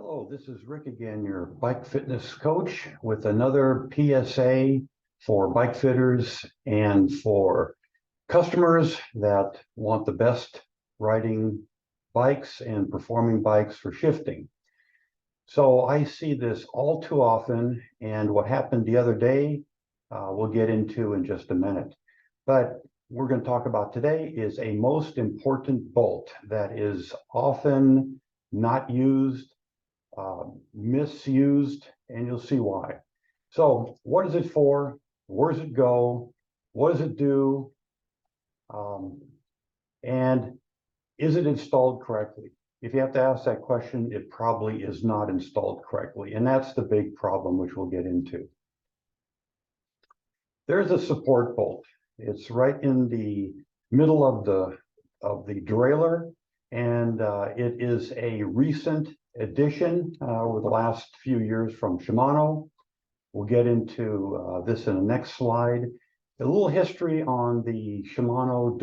Hello, this is Rick again, your bike fitness coach with another PSA for bike fitters and for customers that want the best riding bikes and performing bikes for shifting. So I see this all too often, and what happened the other day, we'll get into in just a minute. But we're going to talk about today is a most important bolt that is often not used, misused, and you'll see why. So what is it for? Where does it go? What does it do? And is it installed correctly? If you have to ask that question, it probably is not installed correctly. And that's the big problem, which we'll get into. There's a support bolt. It's right in the middle of the derailleur, and it is a recent addition over the last few years from Shimano. We'll get into this in the next slide. A little history on the Shimano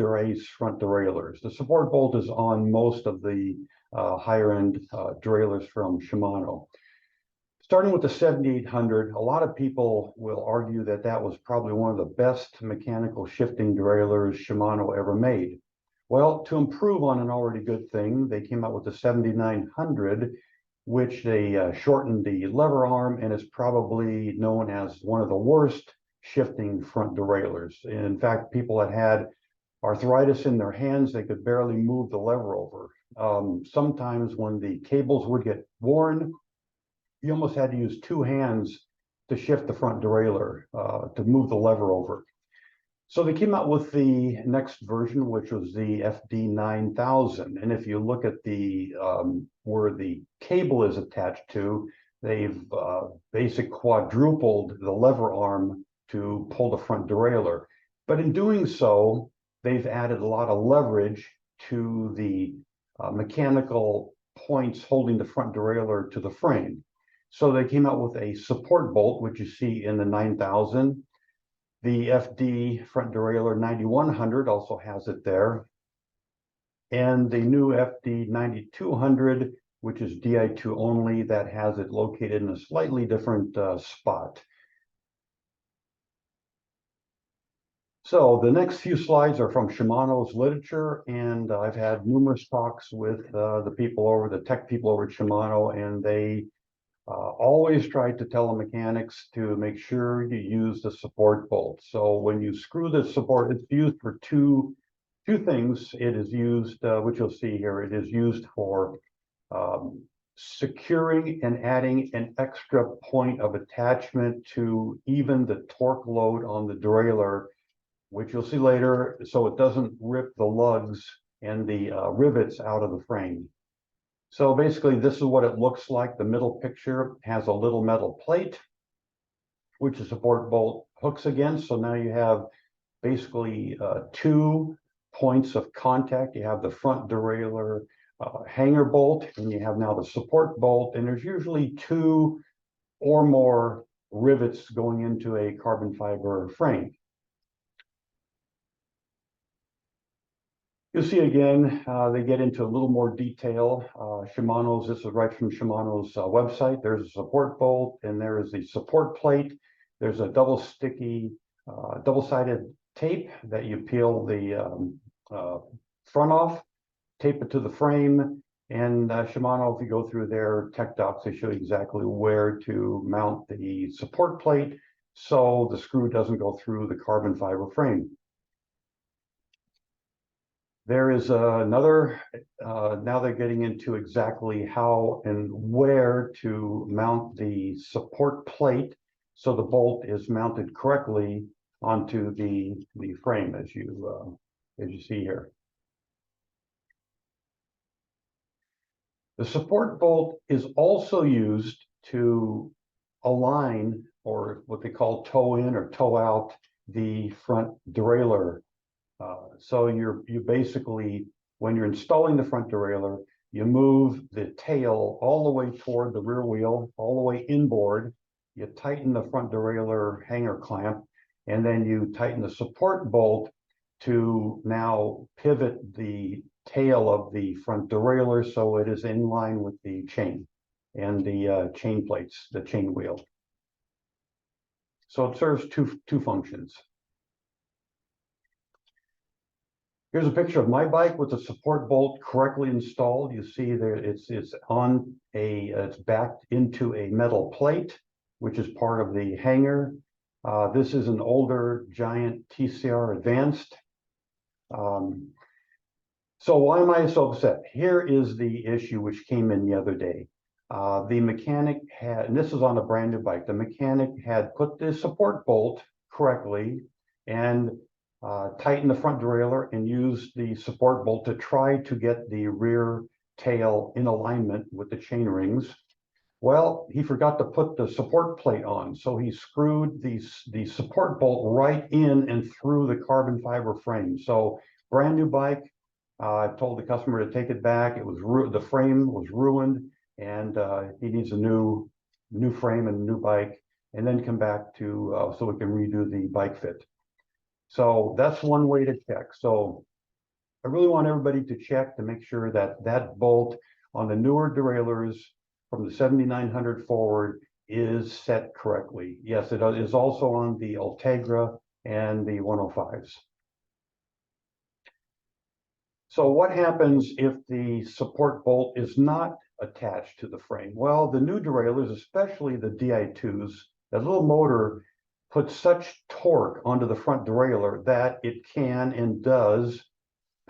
front derailleurs. The support bolt is on most of the higher-end derailleurs from Shimano. Starting with the 7800, a lot of people will argue that that was probably one of the best mechanical shifting derailleurs Shimano ever made. Well, to improve on an already good thing, they came out with the 7900, which they shortened the lever arm, and is probably known as one of the worst shifting front derailleurs. In fact, people that had arthritis in their hands, they could barely move the lever over. Sometimes when the cables would get worn, you almost had to use two hands to shift the front derailleur, to move the lever over. So they came out with the next version, which was the FD9000. And if you look at the where the cable is attached to, they've basically quadrupled the lever arm to pull the front derailleur. But in doing so, they've added a lot of leverage to the mechanical points holding the front derailleur to the frame. So they came out with a support bolt, which you see in the 9000. The FD front derailleur 9100 also has it there. And the new FD 9200, which is Di2 only, that has it located in a slightly different spot. So the next few slides are from Shimano's literature, and I've had numerous talks with the tech people over at Shimano, and they always try to tell the mechanics to make sure you use the support bolt. So when you screw the support, it's used for two things. It is used, which you'll see here, it is used for securing and adding an extra point of attachment to even the torque load on the derailleur, which you'll see later, so it doesn't rip the lugs and the rivets out of the frame. So basically, this is what it looks like. The middle picture has a little metal plate, which the support bolt hooks against. So now you have basically 2 points of contact. You have the front derailleur hanger bolt, and you have now the support bolt. And there's usually 2 or more rivets going into a carbon fiber frame. You'll see again, they get into a little more detail. This is right from Shimano's website. There's a support bolt, and there is the support plate. There's a double-sided tape that you peel the front off, tape it to the frame, and Shimano, if you go through their tech docs, they show you exactly where to mount the support plate so the screw doesn't go through the carbon fiber frame. There is another, now they're getting into exactly how and where to mount the support plate so the bolt is mounted correctly onto the frame, as you see here. The support bolt is also used to align, or what they call toe in or toe out, the front derailleur. So you basically, when you're installing the front derailleur, you move the tail all the way toward the rear wheel, all the way inboard. You tighten the front derailleur hanger clamp, and then you tighten the support bolt to now pivot the tail of the front derailleur so it is in line with the chain. and the chain plates, the chain wheel. So it serves two functions. Here's a picture of my bike with the support bolt correctly installed. You see there it's backed into a metal plate, which is part of the hanger. This is an older Giant TCR Advanced. So why am I so upset? Here is the issue which came in the other day. The mechanic had, and this is on a brand new bike, the mechanic had put the support bolt correctly and tightened the front derailleur and used the support bolt to try to get the rear tail in alignment with the chain rings. Well, he forgot to put the support plate on, so he screwed the support bolt right in and through the carbon fiber frame. So brand new bike. I told the customer to take it back. It was the frame was ruined, and he needs a new frame and a new bike, and then come back to so we can redo the bike fit. So that's one way to check. So I really want everybody to check to make sure that that bolt on the newer derailleurs from the 7900 forward is set correctly. Yes, it is also on the Ultegra and the 105s. So what happens if the support bolt is not attached to the frame? Well, the new derailleurs, especially the DI2s, that little motor puts such torque onto the front derailleur that it can and does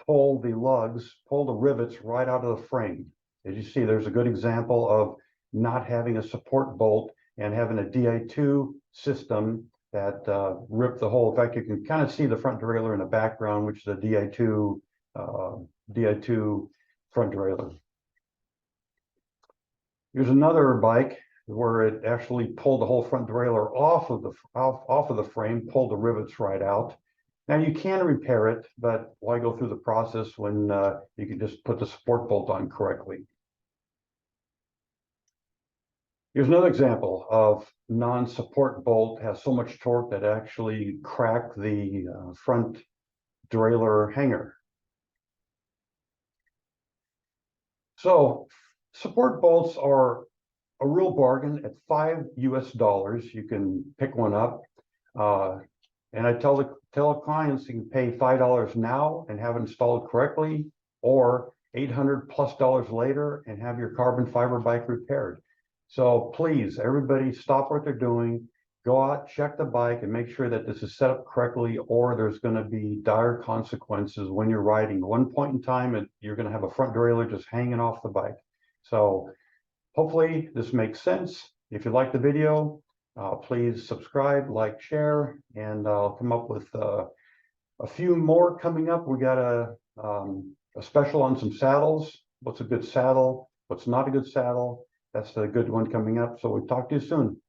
pull the lugs, pull the rivets right out of the frame. As you see, there's a good example of not having a support bolt and having a DI2 system that ripped the hole. In fact, you can kind of see the front derailleur in the background, which is a DI2 front derailleur. Here's another bike where it actually pulled the whole front derailleur off of the frame, pulled the rivets right out. Now you can repair it, but why go through the process when you can just put the support bolt on correctly? Here's another example of non-support bolt has so much torque that it actually cracked the front derailleur hanger. So support bolts are a real bargain at $5 US. You can pick one up. And I tell clients you can pay $5 now and have it installed correctly, or $800+ later and have your carbon fiber bike repaired. So please, everybody stop what they're doing, go out, check the bike and make sure that this is set up correctly, or there's going to be dire consequences when you're riding. At one point in time, you're going to have a front derailleur just hanging off the bike. So hopefully this makes sense. If you like the video, please subscribe, like, share, and I'll come up with a few more coming up. We got a special on some saddles. What's a good saddle? What's not a good saddle? That's the good one coming up. So we'll talk to you soon.